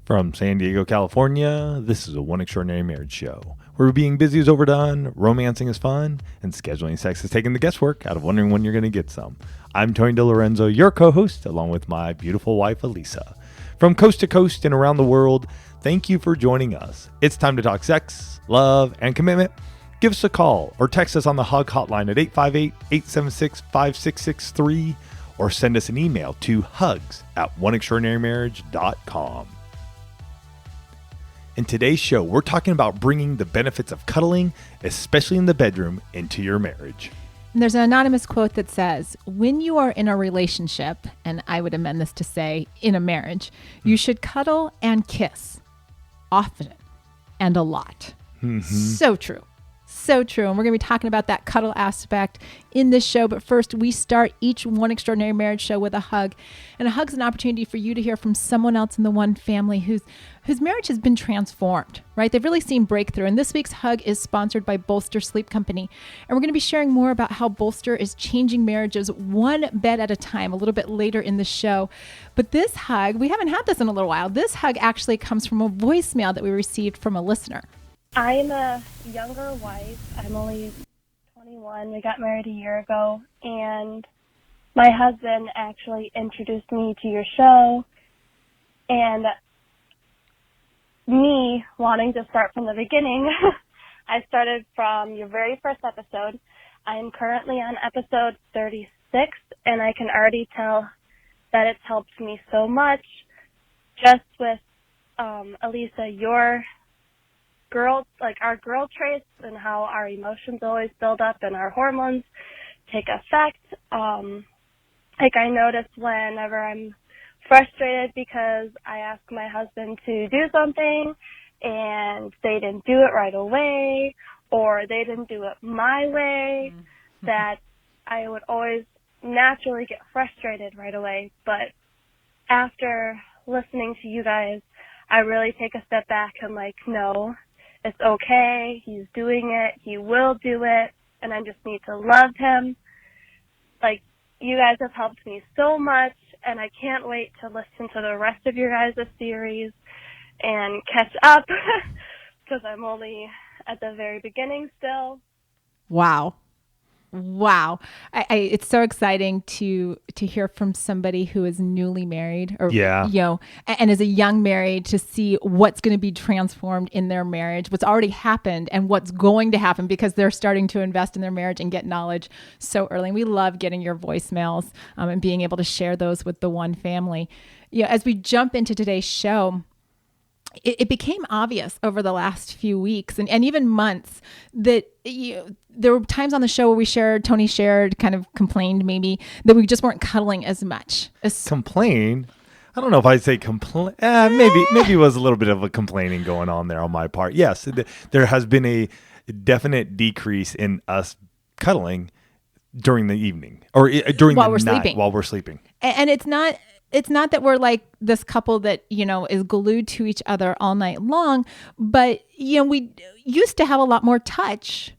From San Diego, California, this is a One Extraordinary Marriage show, where being busy is overdone, romancing is fun, and scheduling sex is taking the guesswork out of wondering when you're going to get some. I'm Tony DeLorenzo, your co-host, along with my beautiful wife, Elisa. From coast to coast and around the world, thank you for joining us. It's time to talk sex, love, and commitment. Give us a call or text us on the Hug hotline at 858-876-5663 or send us an email to hugs@oneextraordinarymarriage.com. In today's show, we're talking about bringing the benefits of cuddling, especially in the bedroom, into your marriage. And there's an anonymous quote that says, when you are in a relationship, and I would amend this to say in a marriage, you should cuddle and kiss often and a lot. Mm-hmm. So true. So true. And we're going to be talking about that cuddle aspect in this show. But first, we start each One Extraordinary Marriage show with a hug. And a hug is an opportunity for you to hear from someone else in the one family whose marriage has been transformed, right? They've really seen breakthrough. And this week's hug is sponsored by Bolster Sleep Company. And we're going to be sharing more about how Bolster is changing marriages one bed at a time a little bit later in the show. But this hug, we haven't had this in a little while. This hug actually comes from a voicemail that we received from a listener. I'm a younger wife. I'm only 21. We got married a year ago, and my husband actually introduced me to your show, and me wanting to start from the beginning, I started from your very first episode. I am currently on episode 36, and I can already tell that it's helped me so much just with, Elisa, your our girl traits and how our emotions always build up and our hormones take effect. I notice whenever I'm frustrated because I ask my husband to do something and they didn't do it right away or they didn't do it my way, that I would always naturally get frustrated right away. But after listening to you guys, I really take a step back and no, it's okay. He's doing it. He will do it. And I just need to love him. You guys have helped me so much. And I can't wait to listen to the rest of your guys' series and catch up because I'm only at the very beginning still. Wow. It's so exciting to hear from somebody who is newly married and as a young married to see what's going to be transformed in their marriage, what's already happened and what's going to happen because they're starting to invest in their marriage and get knowledge so early. And we love getting your voicemails and being able to share those with the one family. As we jump into today's show, it became obvious over the last few weeks and even months that there were times on the show where Tony shared, kind of complained maybe, that we just weren't cuddling as much. Complain? I don't know if I'd say complain. Maybe it was a little bit of a complaining going on there on my part. Yes, there has been a definite decrease in us cuddling during the evening or during the night while we're sleeping. And it's not that we're like this couple that, is glued to each other all night long, but, we used to have a lot more touch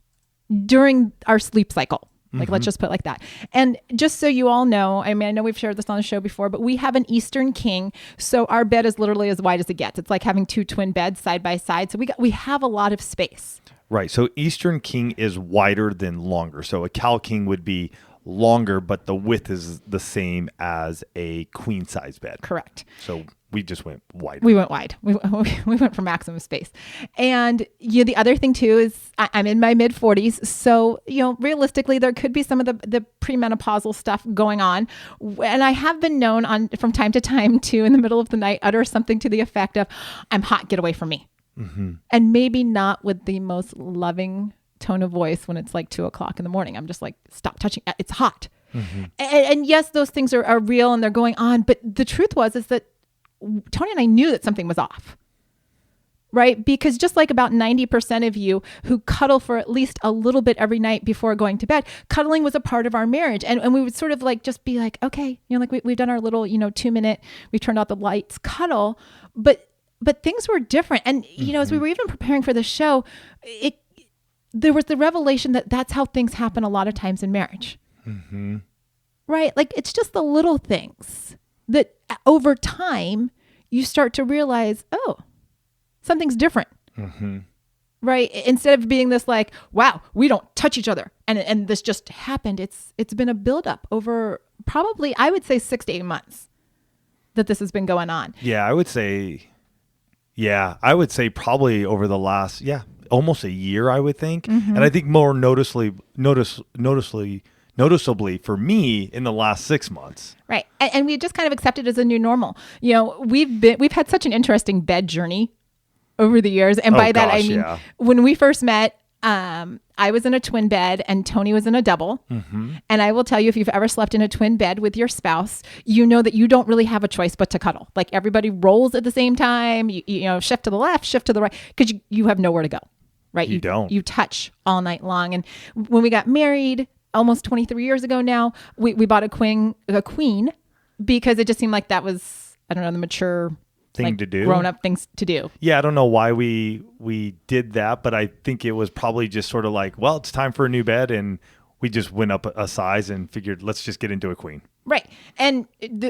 during our sleep cycle. Let's just put it like that. And just so you all know, I know we've shared this on the show before, but we have an Eastern king. So our bed is literally as wide as it gets. It's like having two twin beds side by side. So we have a lot of space. Right. So Eastern king is wider than longer. So a Cal king would be longer, but the width is the same as a queen size bed. Correct. So we just went wide. We went wide. We went for maximum space. And the other thing too is I'm in my mid 40s. So, realistically, there could be some of the premenopausal stuff going on. And I have been known from time to time to, in the middle of the night, utter something to the effect of, I'm hot, get away from me. Mm-hmm. And maybe not with the most loving tone of voice when it's 2:00 in the morning. I'm just stop touching. It's hot. Mm-hmm. And yes, those things are real and they're going on. But the truth is that Tony and I knew that something was off, right? Because just like about 90% of you who cuddle for at least a little bit every night before going to bed, cuddling was a part of our marriage. And we would sort of just be okay, we've done our little, 2-minute, we've turned out the lights, cuddle, but things were different. And, as we were even preparing for the show, there was the revelation that that's how things happen a lot of times in marriage, right? It's just the little things that over time you start to realize, oh, something's different. Mm-hmm. Right? Instead of being this like, wow, we don't touch each other. And this just happened. It's been a buildup over probably, I would say 6 to 8 months that this has been going on. Yeah, I would say probably over the last, almost a year, I would think. Mm-hmm. And I think more noticeably for me in the last 6 months. Right. And we just kind of accept it as a new normal. You know, we've had such an interesting bed journey over the years. And by that, I mean, when we first met, I was in a twin bed and Tony was in a double. Mm-hmm. And I will tell you, if you've ever slept in a twin bed with your spouse, you know that you don't really have a choice but to cuddle. Like everybody rolls at the same time, you know, shift to the left, shift to the right, because you have nowhere to go, right? You don't. You touch all night long. And when we got married almost 23 years ago now, we bought a queen because it just seemed like that was, I don't know, the mature thing to do, grown-up things to do. Yeah, I don't know why we did that, but I think it was probably just sort of like, well, it's time for a new bed, and we just went up a size and figured, let's just get into a queen. Right. And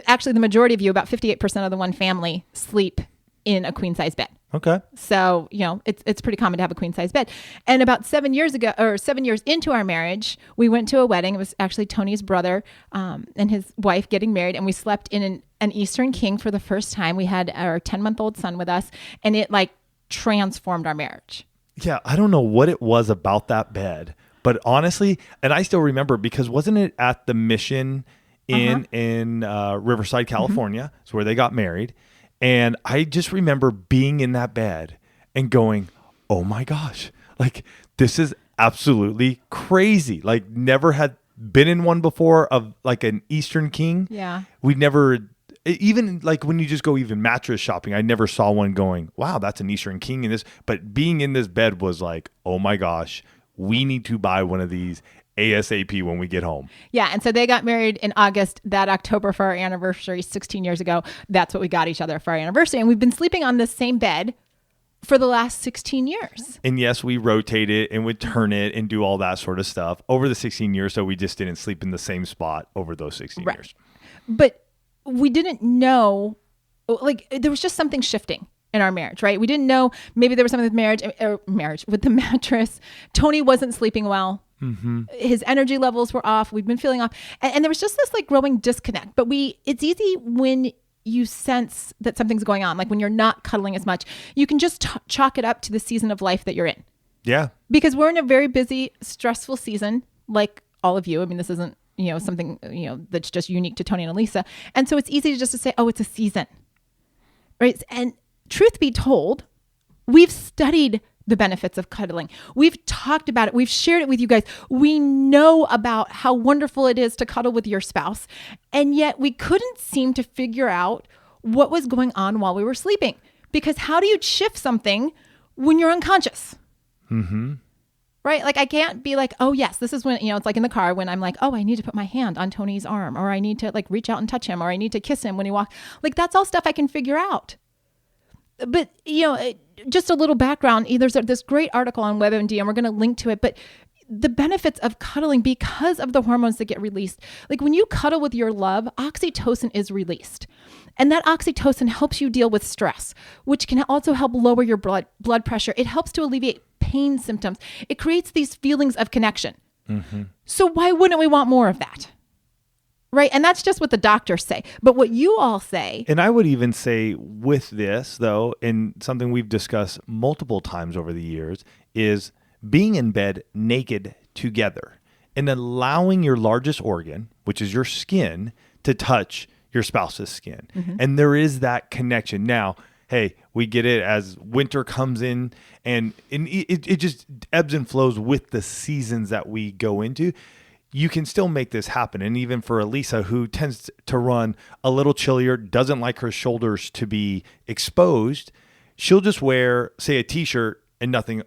actually, the majority of you, about 58% of the one family, sleep in a queen-size bed. Okay. So, you know, it's pretty common to have a queen-size bed. And about 7 years into our marriage, we went to a wedding. It was actually Tony's brother and his wife getting married, and we slept in an Eastern King for the first time. We had our 10-month-old son with us, and it like transformed our marriage. Yeah, I don't know what it was about that bed, but honestly, and I still remember, because wasn't it at the Mission in Riverside, California? Mm-hmm. It's where they got married. And I just remember being in that bed and going, oh my gosh, like this is absolutely crazy. Like never had been in one before of like an Eastern King. Yeah. We never, even like when you just go even mattress shopping, I never saw one going, wow, that's an Eastern King in this. But being in this bed was like, oh my gosh, we need to buy one of these ASAP when we get home. Yeah. And so they got married in August. That October for our anniversary 16 years ago, that's what we got each other for our anniversary. And we've been sleeping on the same bed for the last 16 years. And yes, we rotate it and would turn it and do all that sort of stuff over the 16 years. So we just didn't sleep in the same spot over those 16 years. But we didn't know, like there was just something shifting in our marriage, right? We didn't know, maybe there was something with marriage with the mattress. Tony wasn't sleeping well. Mm-hmm. His energy levels were off. We've been feeling off. And there was just this like growing disconnect. But it's easy when you sense that something's going on. Like when you're not cuddling as much, you can just chalk it up to the season of life that you're in. Yeah. Because we're in a very busy, stressful season, like all of you. I mean, this isn't, something, that's just unique to Tony and Elisa. And so it's easy to say, oh, it's a season. Right. And truth be told, we've studied the benefits of cuddling. We've talked about it. We've shared it with you guys. We know about how wonderful it is to cuddle with your spouse. And yet we couldn't seem to figure out what was going on while we were sleeping. Because how do you shift something when you're unconscious? Mm-hmm. Right? Like I can't be like, oh yes, this is when, it's like in the car when I'm like, oh, I need to put my hand on Tony's arm, or I need to like reach out and touch him, or I need to kiss him when he walks. Like that's all stuff I can figure out. But, just a little background, there's this great article on WebMD, and we're going to link to it, but the benefits of cuddling because of the hormones that get released. Like when you cuddle with your love, oxytocin is released. And that oxytocin helps you deal with stress, which can also help lower your blood pressure. It helps to alleviate pain symptoms. It creates these feelings of connection. Mm-hmm. So why wouldn't we want more of that? Right. And that's just what the doctors say. But what you all say. And I would even say with this, though, and something we've discussed multiple times over the years, is being in bed naked together and allowing your largest organ, which is your skin, to touch your spouse's skin. Mm-hmm. And there is that connection. Now, hey, we get it as winter comes in, and it just ebbs and flows with the seasons that we go into. You can still make this happen. And even for Elisa, who tends to run a little chillier, doesn't like her shoulders to be exposed, she'll just wear, say, a t-shirt and nothing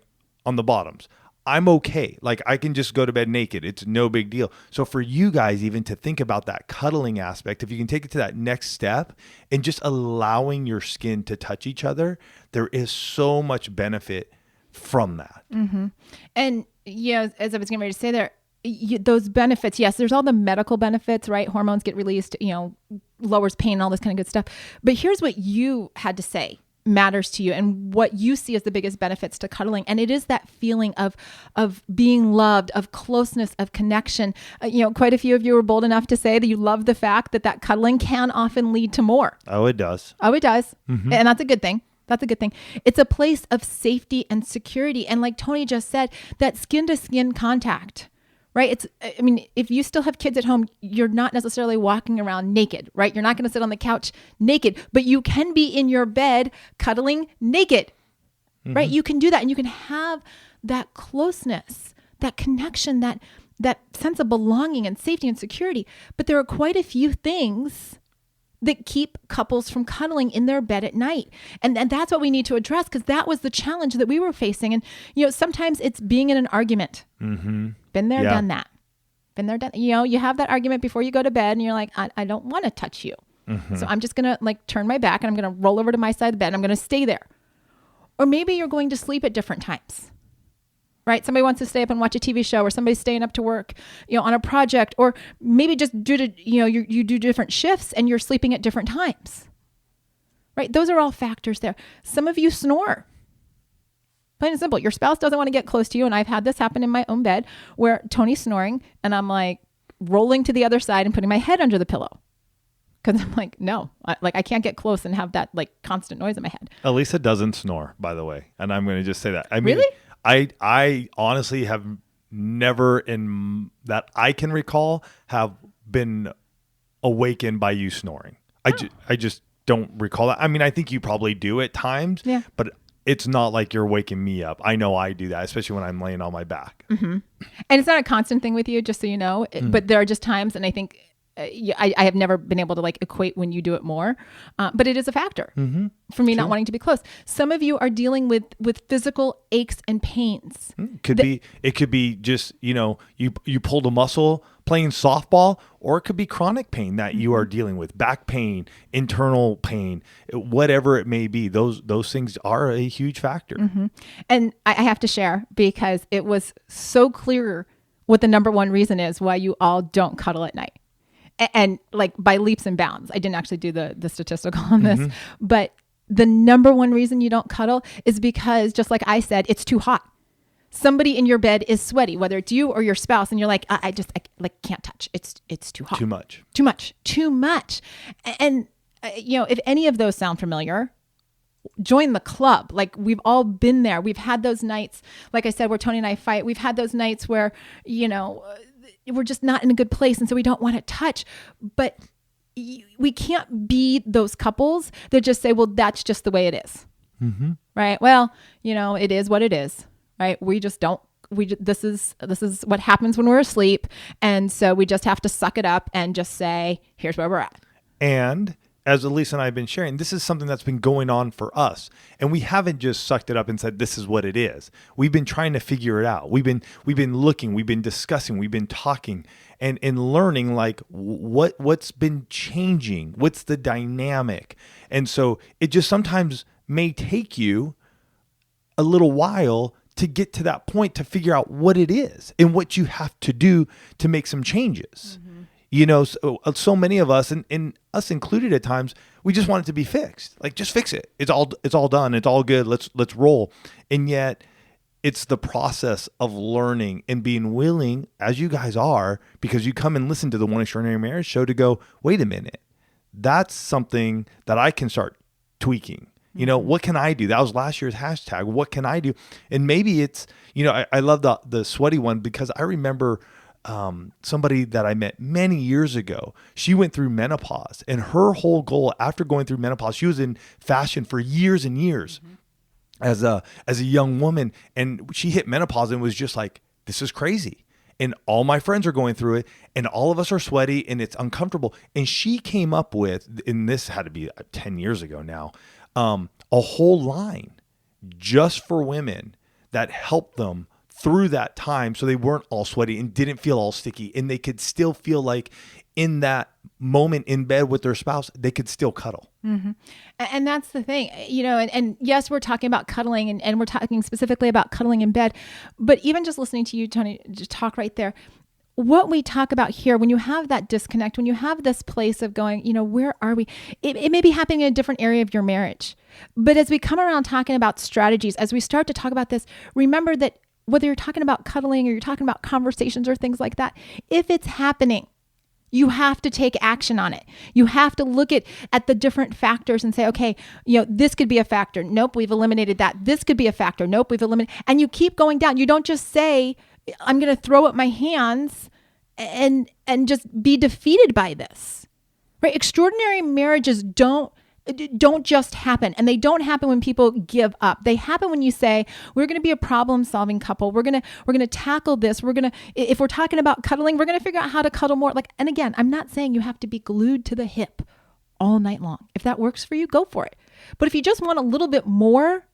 on the bottoms. I'm okay. Like I can just go to bed naked. It's no big deal. So for you guys even to think about that cuddling aspect, if you can take it to that next step and just allowing your skin to touch each other, there is so much benefit from that. Mm-hmm. And as I was getting ready to say there, those benefits, yes, there's all the medical benefits, right? Hormones get released, lowers pain and all this kind of good stuff. But here's what you had to say matters to you and what you see as the biggest benefits to cuddling. And it is that feeling of being loved, of closeness, of connection. Quite a few of you were bold enough to say that you love the fact that cuddling can often lead to more. Oh, it does. Oh, it does. Mm-hmm. And that's a good thing. That's a good thing. It's a place of safety and security. And like Tony just said, that skin to skin contact, right? If you still have kids at home, you're not necessarily walking around naked, right? You're not going to sit on the couch naked, but you can be in your bed cuddling naked, right? You can do that and you can have that closeness, that connection, that sense of belonging and safety and security. But there are quite a few things that keep couples from cuddling in their bed at night. And that's what we need to address, because that was the challenge that we were facing. And, sometimes it's being in an argument. Mm-hmm. Been there, done that. Been there, done. You have that argument before you go to bed and you're like, I don't want to touch you. Mm-hmm. So I'm just going to turn my back and I'm going to roll over to my side of the bed and I'm going to stay there. Or maybe you're going to sleep at different times. Right? Somebody wants to stay up and watch a TV show, or somebody's staying up to work, on a project, or maybe just due to, you do different shifts and you're sleeping at different times. Right? Those are all factors there. Some of you snore. Plain and simple. Your spouse doesn't want to get close to you. And I've had this happen in my own bed where Tony's snoring and I'm like rolling to the other side and putting my head under the pillow. Because I'm like, no, I can't get close and have that constant noise in my head. Elisa doesn't snore, by the way. And I'm going to just say that. I mean, really? I honestly have never, in that I can recall, have been awakened by you snoring. I just don't recall that. I mean, I think you probably do at times, but it's not like you're waking me up. I know I do that, especially when I'm laying on my back. Mm-hmm. And it's not a constant thing with you, just so you know, but there are just times, and I think I have never been able to equate when you do it more, but it is a factor for me not wanting to be close. Some of you are dealing with physical aches and pains. It could be just, you pulled a muscle playing softball, or it could be chronic pain that you are dealing with, back pain, internal pain, whatever it may be. Those things are a huge factor. Mm-hmm. And I have to share, because it was so clear what the number one reason is why you all don't cuddle at night. And by leaps and bounds. I didn't actually do the statistical on this, but the number one reason you don't cuddle is because, just like I said, it's too hot. Somebody in your bed is sweaty, whether it's you or your spouse, and you're like, I can't touch. It's too hot. Too much. And if any of those sound familiar, join the club. We've all been there. We've had those nights, like I said, where Tony and I fight. We've had those nights where, we're just not in a good place. And so we don't want to touch, but we can't be those couples that just say, well, that's just the way it is. Mm-hmm. Right. Well, it is what it is, right? We just don't, this is what happens when we're asleep. And so we just have to suck it up and just say, here's where we're at. And as Elisa and I have been sharing, this is something that's been going on for us. And we haven't just sucked it up and said, this is what it is. We've been trying to figure it out. We've been looking, we've been discussing, we've been talking and learning what's been changing, what's the dynamic. And so it just sometimes may take you a little while to get to that point to figure out what it is and what you have to do to make some changes. Mm-hmm. So many of us, and us included at times, we just want it to be fixed. Just fix it. It's all done. It's all good. Let's roll. And yet it's the process of learning and being willing, as you guys are, because you come and listen to the One Extraordinary Marriage show, to go, wait a minute, that's something that I can start tweaking. What can I do? That was last year's hashtag. What can I do? And maybe it's, I love the sweaty one, because I remember somebody that I met many years ago. She went through menopause, and her whole goal after going through menopause, she was in fashion for years and years as a young woman. And she hit menopause and was just like, this is crazy. And all my friends are going through it, and all of us are sweaty, and it's uncomfortable. And she came up with, and this had to be 10 years ago now, a whole line just for women that helped them through that time, so they weren't all sweaty and didn't feel all sticky, and they could still feel like in that moment in bed with their spouse, they could still cuddle. Mm-hmm. And that's the thing, and yes, we're talking about cuddling, and we're talking specifically about cuddling in bed, but even just listening to you, Tony, just talk right there, what we talk about here, when you have that disconnect, when you have this place of going, where are we? It may be happening in a different area of your marriage. But as we come around talking about strategies, as we start to talk about this, remember that whether you're talking about cuddling or you're talking about conversations or things like that, if it's happening, you have to take action on it. You have to look at the different factors and say, okay, this could be a factor. Nope, we've eliminated that. This could be a factor. Nope, we've eliminated. And you keep going down. You don't just say, I'm going to throw up my hands and just be defeated by this, right? Extraordinary marriages don't just happen, and they don't happen when people give up. They happen when you say, we're going to be a problem-solving couple. We're going to tackle this. If we're talking about cuddling, we're going to figure out how to cuddle more. And again, I'm not saying you have to be glued to the hip all night long. If that works for you, go for it. But if you just want a little bit more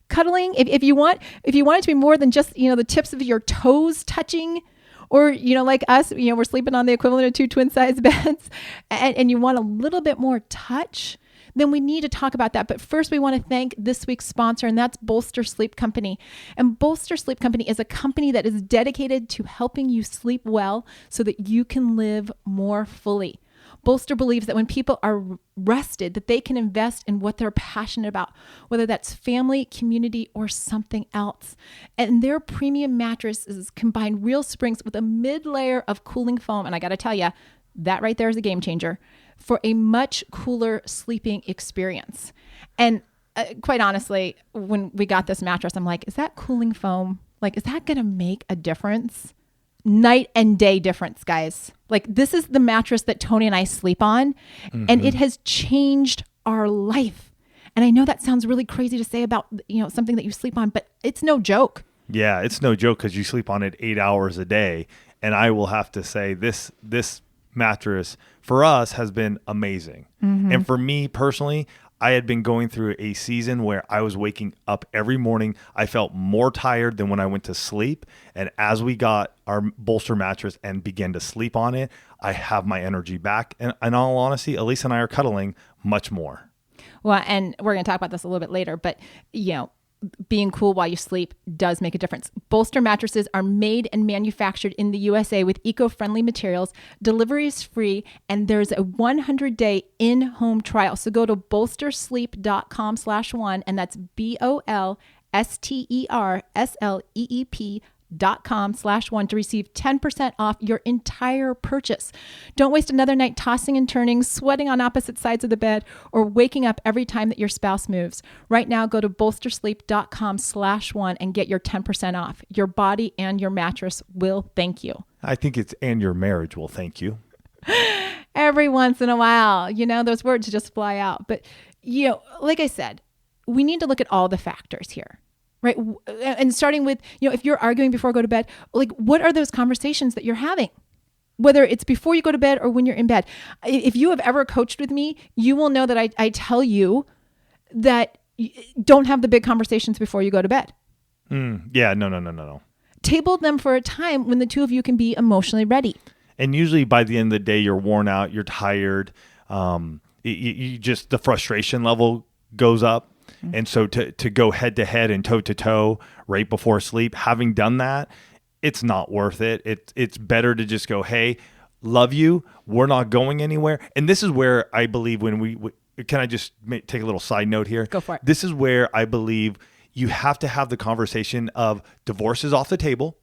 cuddling, if you want it to be more than just, the tips of your toes touching, or, like us, we're sleeping on the equivalent of 2 twin-size beds, and you want a little bit more touch, then we need to talk about that. But first, we want to thank this week's sponsor, and that's Bolster Sleep Company. And Bolster Sleep Company is a company that is dedicated to helping you sleep well so that you can live more fully. Bolster believes that when people are rested, that they can invest in what they're passionate about, whether that's family, community, or something else. And their premium mattresses combine real springs with a mid-layer of cooling foam. And I got to tell you, that right there is a game changer for a much cooler sleeping experience. And quite honestly, when we got this mattress, I'm like, is that cooling foam? Is that going to make a difference? Night and day difference, guys. This is the mattress that Tony and I sleep on, and it has changed our life. And I know that sounds really crazy to say about, something that you sleep on, but it's no joke. Yeah, it's no joke because you sleep on it 8 hours a day. And I will have to say this mattress for us has been amazing. And for me personally, I had been going through a season where I was waking up every morning. I felt more tired than when I went to sleep. And as we got our bolster mattress and began to sleep on it, I have my energy back. And in all honesty, Elise and I are cuddling much more. Well, and we're going to talk about this a little bit later, but being cool while you sleep does make a difference. Bolster mattresses are made and manufactured in the USA with eco-friendly materials. Delivery is free, and there's a 100-day in-home trial. So go to bolstersleep.com/one, and that's BOLSTERSLEEP.com/one to receive 10% off your entire purchase. Don't waste another night tossing and turning, sweating on opposite sides of the bed, or waking up every time that your spouse moves. Right now, go to bolstersleep.com/one and get your 10% off. Your body and your mattress will thank you. I think and your marriage will thank you. Every once in a while, those words just fly out. But, like I said, we need to look at all the factors here. Right. And starting with, if you're arguing before I go to bed, what are those conversations that you're having? Whether it's before you go to bed or when you're in bed. If you have ever coached with me, you will know that I tell you that don't have the big conversations before you go to bed. Yeah, no. Table them for a time when the two of you can be emotionally ready. And usually by the end of the day, you're worn out, you're tired. You just, the frustration level goes up. And so to go head to head and toe to toe right before sleep, having done that, it's not worth it. It's better to just go, hey, love you. We're not going anywhere. And this is where I believe can I just take a little side note here? Go for it. This is where I believe you have to have the conversation of divorce is off the table,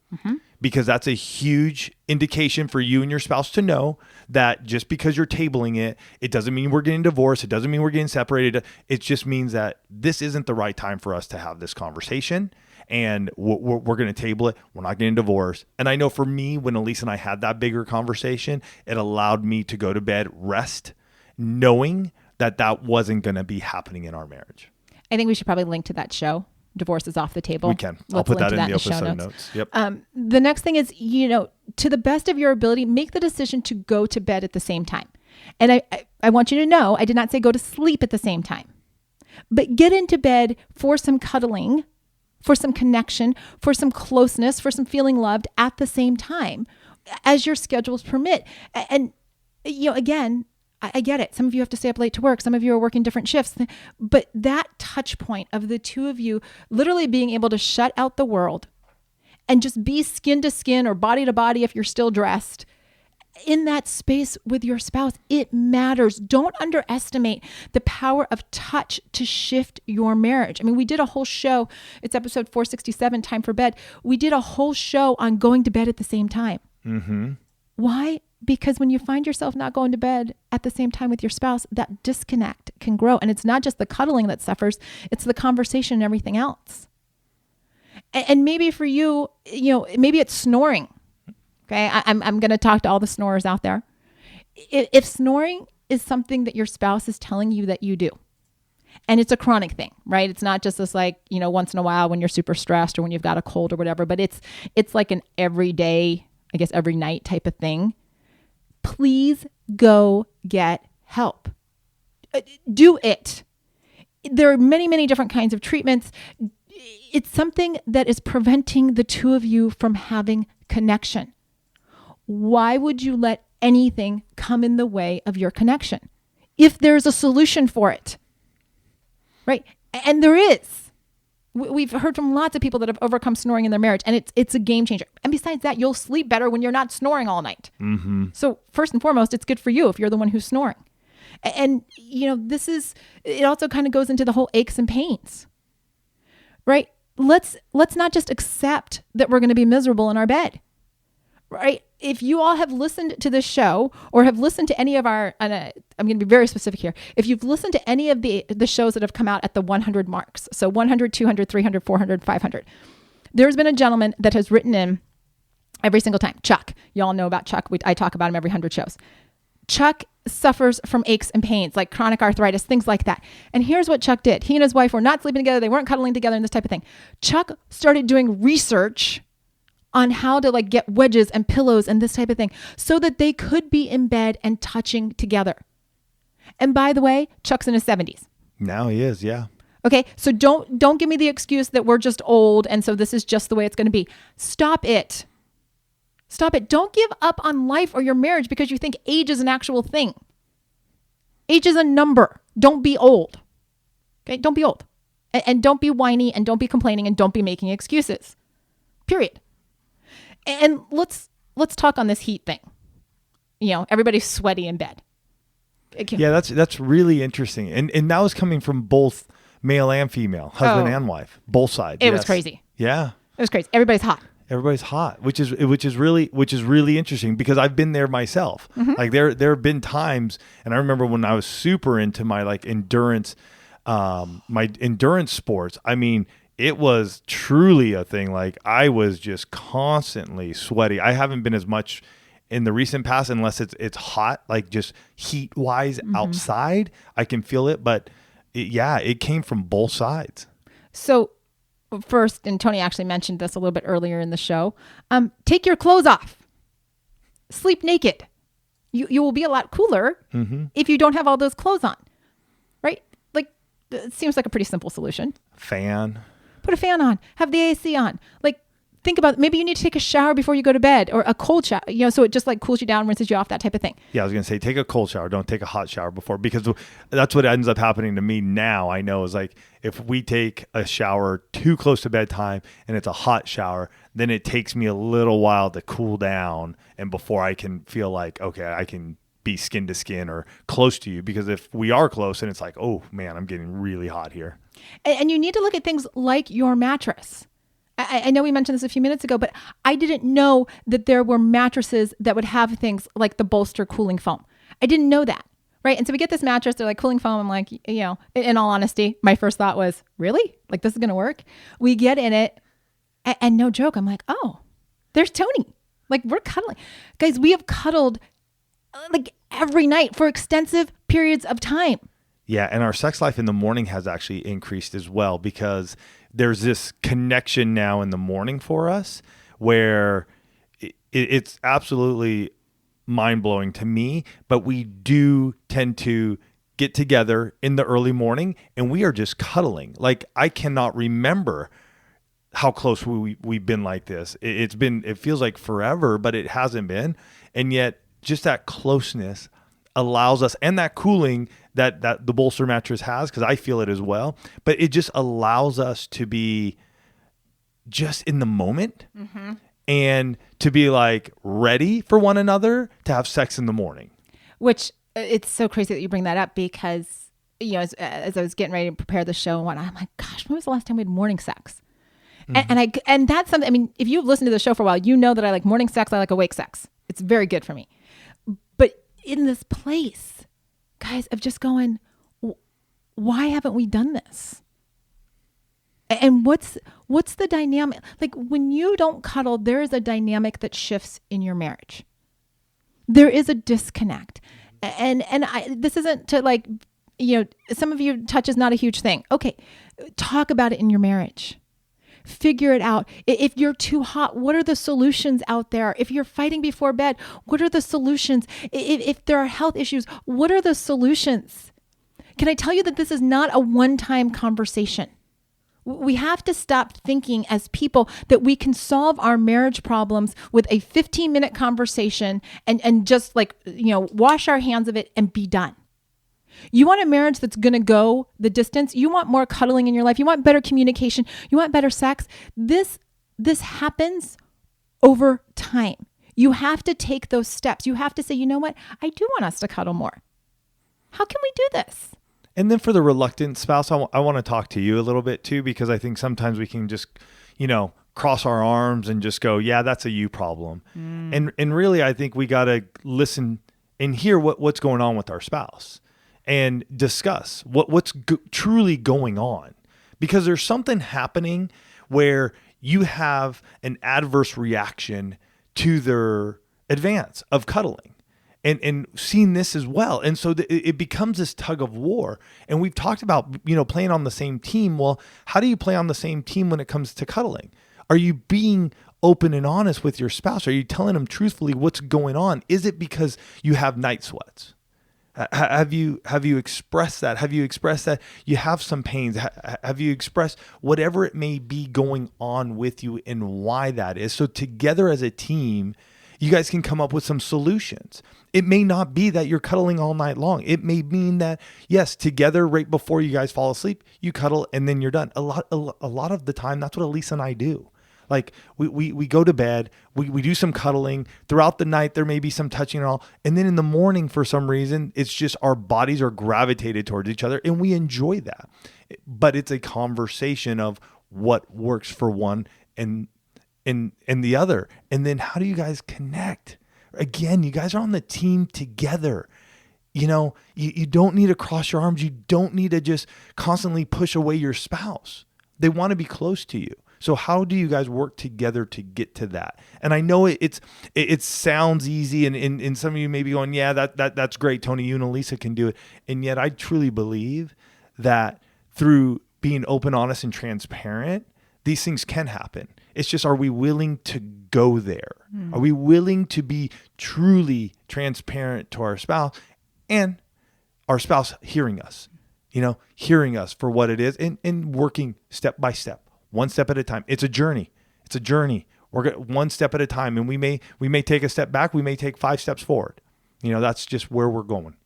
because that's a huge indication for you and your spouse to know that just because you're tabling it, it doesn't mean we're getting divorced. It doesn't mean we're getting separated. It just means that this isn't the right time for us to have this conversation, and we're going to table it. We're not getting divorced. And I know for me, when Elise and I had that bigger conversation, it allowed me to go to bed, rest, knowing that wasn't going to be happening in our marriage. I think we should probably link to that show. Divorce is off the table. We can. I'll put that in the episode notes. Yep. The next thing is, to the best of your ability, make the decision to go to bed at the same time. And I want you to know, I did not say go to sleep at the same time, but get into bed for some cuddling, for some connection, for some closeness, for some feeling loved at the same time as your schedules permit. And, again, I get it. Some of you have to stay up late to work. Some of you are working different shifts. But that touch point of the two of you literally being able to shut out the world and just be skin to skin or body to body if you're still dressed in that space with your spouse. It matters. Don't underestimate the power of touch to shift your marriage. I mean, we did a whole show. It's episode 467, Time for Bed. We did a whole show on going to bed at the same time. Mm-hmm. Why? Because when you find yourself not going to bed at the same time with your spouse, that disconnect can grow. And it's not just the cuddling that suffers, it's the conversation and everything else. And maybe for you, maybe it's snoring. Okay, I'm going to talk to all the snorers out there. If snoring is something that your spouse is telling you that you do, and it's a chronic thing, right? It's not just this once in a while when you're super stressed or when you've got a cold or whatever, but it's like an everyday, I guess every night type of thing. Please go get help. Do it. There are many, many different kinds of treatments. It's something that is preventing the two of you from having connection. Why would you let anything come in the way of your connection if there's a solution for it? Right? And there is. We've heard from lots of people that have overcome snoring in their marriage, and it's a game changer. And besides that, you'll sleep better when you're not snoring all night. Mm-hmm. So first and foremost, it's good for you if you're the one who's snoring. And it also kind of goes into the whole aches and pains, right? Let's not just accept that we're going to be miserable in our bed, right? If you all have listened to this show or have listened to any of our, I'm going to be very specific here. If you've listened to any of the shows that have come out at the 100 marks, so 100, 200, 300, 400, 500, there's been a gentleman that has written in every single time. Chuck. Y'all know about Chuck. I talk about him every 100 shows. Chuck suffers from aches and pains, like chronic arthritis, things like that. And here's what Chuck did. He and his wife were not sleeping together. They weren't cuddling together and this type of thing. Chuck started doing research on how to get wedges and pillows and this type of thing so that they could be in bed and touching together. And by the way, Chuck's in his 70s. Now he is, yeah. Okay, so don't give me the excuse that we're just old and so this is just the way it's going to be. Stop it. Stop it. Don't give up on life or your marriage because you think age is an actual thing. Age is a number. Don't be old. Okay, don't be old. And don't be whiny and don't be complaining and don't be making excuses. Period. And let's talk on this heat thing. Everybody's sweaty in bed. Yeah, that's really interesting. And that was coming from both male and female, husband and wife, both sides. It was crazy. Yeah. It was crazy. Everybody's hot. Everybody's hot, which is really interesting because I've been there myself. Mm-hmm. Like there have been times, and I remember when I was super into my endurance sports. I mean, it was truly a thing. Like I was just constantly sweaty. I haven't been as much in the recent past unless it's hot, like just heat wise outside. I can feel it, but it came from both sides. So first, and Tony actually mentioned this a little bit earlier in the show, take your clothes off. Sleep naked. You will be a lot cooler if you don't have all those clothes on, right? Like, it seems like a pretty simple solution. Fan. Put a fan on. Have the AC on. Like, think about maybe you need to take a shower before you go to bed or a cold shower, so it just cools you down, rinses you off, that type of thing. Yeah, I was going to say, take a cold shower. Don't take a hot shower before, because that's what ends up happening to me now. I know is if we take a shower too close to bedtime and it's a hot shower, then it takes me a little while to cool down and before I can feel like, okay, I can be skin to skin or close to you, because if we are close and it's like, oh man, I'm getting really hot here. And you need to look at things like your mattress. I know we mentioned this a few minutes ago, but I didn't know that there were mattresses that would have things like the bolster cooling foam. I didn't know that, right? And so we get this mattress, they're like cooling foam. I'm like, in all honesty, my first thought was, really? Like, this is going to work? We get in it, and no joke, I'm like, oh, there's Tony. Like, we're cuddling. Guys, we have cuddled every night for extensive periods of time. Yeah, and our sex life in the morning has actually increased as well, because there's this connection now in the morning for us where it's absolutely mind-blowing to me, but we do tend to get together in the early morning and we are just cuddling. Like, I cannot remember how close we've been like this. It feels like forever, but it hasn't been. And yet just that closeness allows us, and that cooling that the bolster mattress has, because I feel it as well, but it just allows us to be just in the moment and to be like ready for one another to have sex in the morning. Which it's so crazy that you bring that up because, as I was getting ready to prepare the show and whatnot, I'm like, gosh, when was the last time we had morning sex? And that's something, I mean, if you've listened to the show for a while, you know that I like morning sex. I like awake sex. It's very good for me. But in this place, guys, of just going, why haven't we done this? And what's the dynamic? Like when you don't cuddle, there is a dynamic that shifts in your marriage. There is a disconnect. And this isn't to like, some of you touch is not a huge thing. Okay. Talk about it in your marriage. Figure it out. If you're too hot, what are the solutions out there? If you're fighting before bed, what are the solutions? If there are health issues, what are the solutions? Can I tell you that this is not a one-time conversation? We have to stop thinking as people that we can solve our marriage problems with a 15-minute conversation and just like, wash our hands of it and be done. You want a marriage that's going to go the distance. You want more cuddling in your life. You want better communication. You want better sex. This happens over time. You have to take those steps. You have to say, you know what? I do want us to cuddle more. How can we do this? And then for the reluctant spouse, I want to talk to you a little bit too, because I think sometimes we can just, cross our arms and just go, yeah, that's a you problem. And really, I think we got to listen and hear what's going on with our spouse and discuss what's truly going on, because there's something happening where you have an adverse reaction to their advance of cuddling. And seeing this as well. And so it becomes this tug of war. And we've talked about, playing on the same team. Well, how do you play on the same team when it comes to cuddling? Are you being open and honest with your spouse? Are you telling them truthfully what's going on? Is it because you have night sweats? Have you expressed that? Have you expressed that you have some pains? Have you expressed whatever it may be going on with you and why that is? So together as a team, you guys can come up with some solutions. It may not be that you're cuddling all night long. It may mean that, yes, together right before you guys fall asleep, you cuddle and then you're done. A lot of the time, that's what Elisa and I do. Like we go to bed, we do some cuddling. Throughout the night, there may be some touching and all. And then in the morning, for some reason, it's just our bodies are gravitated towards each other and we enjoy that. But it's a conversation of what works for one and the other. And then how do you guys connect? Again, you guys are on the team together. You don't need to cross your arms. You don't need to just constantly push away your spouse. They want to be close to you. So how do you guys work together to get to that? And I know it sounds easy, and some of you may be going, yeah, that's great, Tony, you and Elisa can do it. And yet I truly believe that through being open, honest, and transparent, these things can happen. It's just, are we willing to go there? Are we willing to be truly transparent to our spouse and our spouse hearing us, hearing us for what it is and working step by step, one step at a time. It's a journey. We're one step at a time. And we may take a step back. We may take 5 steps forward. That's just where we're going.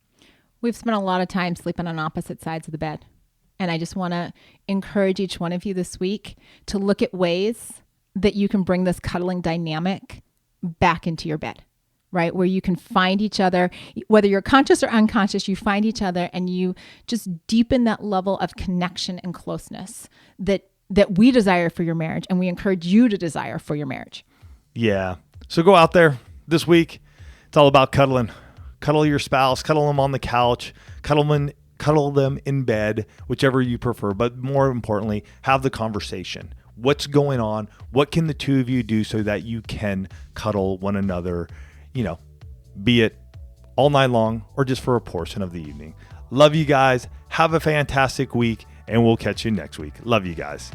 We've spent a lot of time sleeping on opposite sides of the bed. And I just want to encourage each one of you this week to look at ways that you can bring this cuddling dynamic back into your bed, right? Where you can find each other, whether you're conscious or unconscious, you find each other and you just deepen that level of connection and closeness that we desire for your marriage and we encourage you to desire for your marriage. Yeah. So go out there this week. It's all about cuddling. Cuddle your spouse, cuddle them on the couch, cuddle them in bed, whichever you prefer. But more importantly, have the conversation. What's going on? What can the two of you do so that you can cuddle one another, be it all night long or just for a portion of the evening? Love you guys. Have a fantastic week, and we'll catch you next week. Love you guys.